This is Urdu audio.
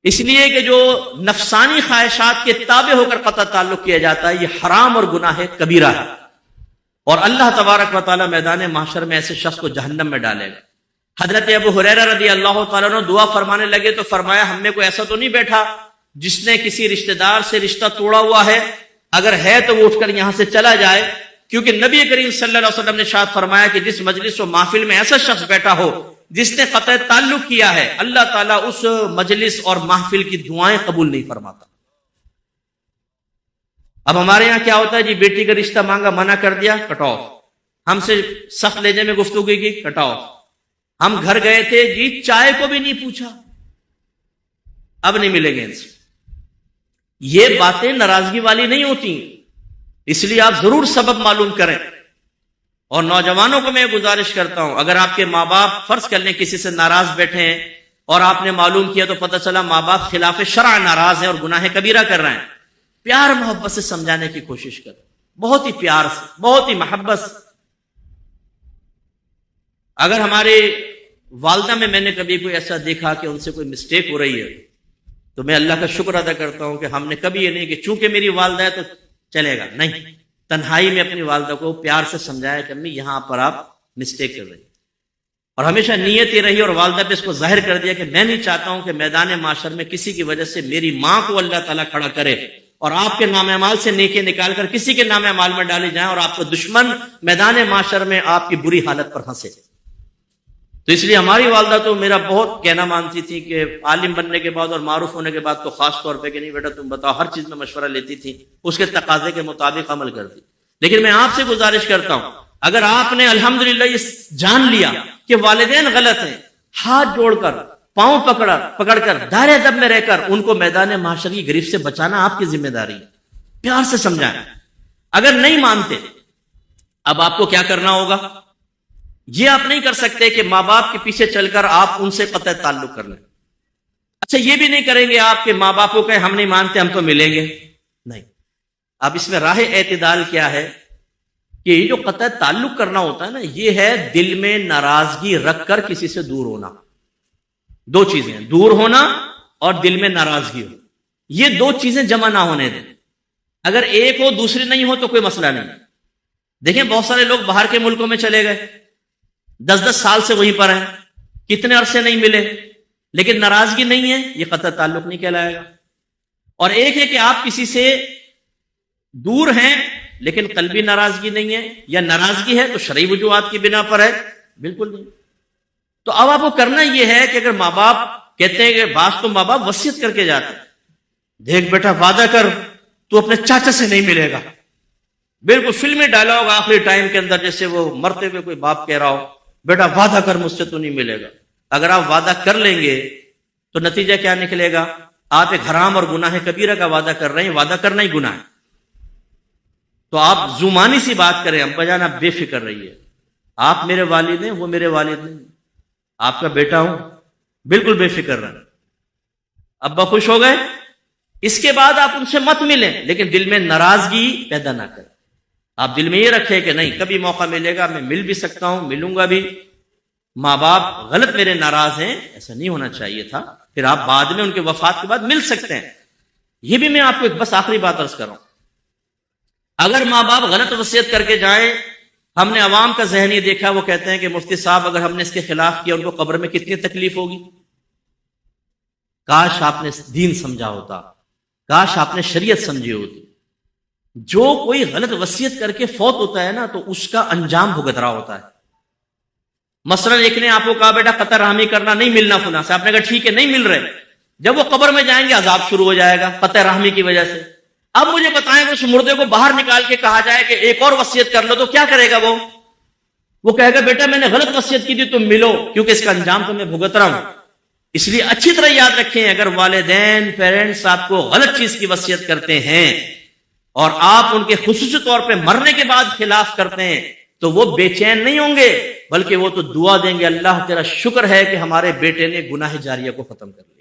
اس لیے کہ جو نفسانی خواہشات کے تابع ہو کر قطع تعلق کیا جاتا ہے یہ حرام اور گناہ کبیرہ ہے، اور اللہ تبارک و تعالی میدان محشر میں ایسے شخص کو جہنم میں ڈالے گا۔ حضرت ابو ہریرہ رضی اللہ تعالیٰ عنہ دعا فرمانے لگے تو فرمایا ہم میں کوئی ایسا تو نہیں بیٹھا جس نے کسی رشتہ دار سے رشتہ توڑا ہوا ہے، اگر ہے تو وہ اٹھ کر یہاں سے چلا جائے، کیونکہ نبی کریم صلی اللہ علیہ وسلم نے ارشاد فرمایا کہ جس مجلس و محفل میں ایسا شخص بیٹھا ہو جس نے قطع تعلق کیا ہے، اللہ تعالیٰ اس مجلس اور محفل کی دعائیں قبول نہیں فرماتا۔ اب ہمارے یہاں کیا ہوتا ہے جی، بیٹی کا رشتہ مانگا منع کر دیا، کٹ آف، ہم سے سخت لہجے میں گفتگو کی، کٹ آف، ہم گھر گئے تھے جی چائے کو بھی نہیں پوچھا، اب نہیں ملیں گے ان سے۔ یہ باتیں ناراضگی والی نہیں ہوتی، اس لیے آپ ضرور سبب معلوم کریں۔ اور نوجوانوں کو میں گزارش کرتا ہوں، اگر آپ کے ماں باپ فرض کر لیں کسی سے ناراض بیٹھے ہیں اور آپ نے معلوم کیا تو پتہ چلا ماں باپ خلاف شرع ناراض ہیں اور گناہ کبیرہ کر رہے ہیں، پیار محبت سے سمجھانے کی کوشش کریں، بہت ہی پیار سے، بہت ہی محبت سے۔ اگر ہمارے والدہ میں نے کبھی کوئی ایسا دیکھا کہ ان سے کوئی مسٹیک ہو رہی ہے تو میں اللہ کا شکر ادا کرتا ہوں کہ ہم نے کبھی یہ نہیں کہ چونکہ میری والدہ ہے تو چلے گا، نہیں، تنہائی میں اپنی والدہ کو پیار سے سمجھایا کہ امی یہاں پر آپ مسٹیک کر رہی ہیں، اور ہمیشہ نیت یہ رہی اور والدہ پہ اس کو ظاہر کر دیا کہ میں نہیں چاہتا ہوں کہ میدان معاشر میں کسی کی وجہ سے میری ماں کو اللہ تعالیٰ کھڑا کرے اور آپ کے نام اعمال سے نیکی نکال کر کسی کے نام اعمال میں ڈالی جائیں اور آپ کو دشمن میدان معاشر میں آپ کی بری حالت پر ہنسے۔ تو اس لیے ہماری والدہ تو میرا بہت کہنا مانتی تھی کہ عالم بننے کے بعد اور معروف ہونے کے بعد تو خاص طور پہ کہ نہیں بیٹا تم بتاؤ، ہر چیز میں مشورہ لیتی تھی، اس کے تقاضے کے مطابق عمل کرتی۔ لیکن میں آپ سے گزارش کرتا ہوں، اگر آپ نے الحمدللہ یہ جان لیا کہ والدین غلط ہیں، ہاتھ جوڑ کر پاؤں پکڑ کر دائرے ادب میں رہ کر ان کو میدان معاشر کی گرفت سے بچانا آپ کی ذمہ داری ہے، پیار سے سمجھانا۔ اگر نہیں مانتے اب آپ کو کیا کرنا ہوگا، یہ آپ نہیں کر سکتے کہ ماں باپ کے پیچھے چل کر آپ ان سے قطع تعلق کر لیں۔ اچھا یہ بھی نہیں کریں گے آپ کہ ماں باپ کو کہیں ہم نہیں مانتے ہم تو ملیں گے، نہیں۔ اب اس میں راہ اعتدال کیا ہے کہ یہ جو قطع تعلق کرنا ہوتا ہے نا، یہ ہے دل میں ناراضگی رکھ کر کسی سے دور ہونا۔ دو چیزیں، دور ہونا اور دل میں ناراضگی ہو، یہ دو چیزیں جمع نہ ہونے دیں۔ اگر ایک ہو دوسری نہیں ہو تو کوئی مسئلہ نہیں۔ دیکھیں بہت سارے لوگ باہر کے ملکوں میں چلے گئے، 10 سال سے وہیں پر ہیں، کتنے عرصے نہیں ملے، لیکن ناراضگی نہیں ہے، یہ قطع تعلق نہیں کہلائے گا۔ اور ایک ہے کہ آپ کسی سے دور ہیں لیکن قلبی ناراضگی نہیں ہے، یا ناراضگی ہے تو شرعی وجوہات کی بنا پر ہے، بالکل نہیں۔ تو اب آپ کو کرنا یہ ہے کہ اگر ماں باپ کہتے ہیں کہ بعض تو ماں باپ وصیت کر کے جاتے ہیں، دیکھ بیٹا وعدہ کر تو اپنے چاچا سے نہیں ملے گا، بالکل فلمی ڈائلاگ آخری ٹائم کے اندر جیسے وہ مرتے ہوئے کوئی باپ کہہ رہا ہو، بیٹا وعدہ کر مجھ سے تو نہیں ملے گا۔ اگر آپ وعدہ کر لیں گے تو نتیجہ کیا نکلے گا، آپ ایک حرام اور گناہ کبیرہ کا وعدہ کر رہے ہیں، وعدہ کرنا ہی گناہ ہے۔ تو آپ زمانی سی بات کریں، ابا جان آپ بے فکر رہیے، آپ میرے والد ہیں وہ میرے والد نہیں، آپ کا بیٹا ہوں، بالکل بے فکر رہیں۔ ابا خوش ہو گئے، اس کے بعد آپ ان سے مت ملیں، لیکن دل میں ناراضگی پیدا نہ کریں۔ آپ دل میں یہ رکھیں کہ نہیں، کبھی موقع ملے گا میں مل بھی سکتا ہوں، ملوں گا بھی، ماں باپ غلط میرے ناراض ہیں، ایسا نہیں ہونا چاہیے تھا، پھر آپ بعد میں ان کے وفات کے بعد مل سکتے ہیں۔ یہ بھی میں آپ کو ایک بس آخری بات عرض کر رہا ہوں، اگر ماں باپ غلط وصیت کر کے جائیں، ہم نے عوام کا ذہن یہ دیکھا، وہ کہتے ہیں کہ مفتی صاحب اگر ہم نے اس کے خلاف کیا ان کو قبر میں کتنی تکلیف ہوگی۔ کاش آپ نے دین سمجھا ہوتا، کاش آپ نے شریعت سمجھی ہوتی۔ جو کوئی غلط وصیت کر کے فوت ہوتا ہے نا تو اس کا انجام بھگت رہا ہوتا ہے۔ مثلا ایک نے آپ کو کہا بیٹا قطع رحمی کرنا، نہیں ملنا فلاں سے، آپ نے کہا ٹھیک ہے نہیں مل رہے، جب وہ قبر میں جائیں گے عذاب شروع ہو جائے گا قطع رحمی کی وجہ سے۔ اب مجھے بتائیں کہ اس مردے کو باہر نکال کے کہا جائے کہ ایک اور وصیت کر لو تو کیا کرے گا وہ کہے گا بیٹا میں نے غلط وصیت کی تھی تم ملو، کیونکہ اس کا انجام تو میں بھگت رہا ہوں۔ اس لیے اچھی طرح یاد رکھیں، اگر والدین پیرنٹس آپ کو غلط چیز کی وصیت کرتے ہیں اور آپ ان کے خصوصی طور پہ مرنے کے بعد خلاف کرتے ہیں تو وہ بے چین نہیں ہوں گے، بلکہ وہ تو دعا دیں گے، اللہ تیرا شکر ہے کہ ہمارے بیٹے نے گناہ جاریہ کو ختم کر دیا۔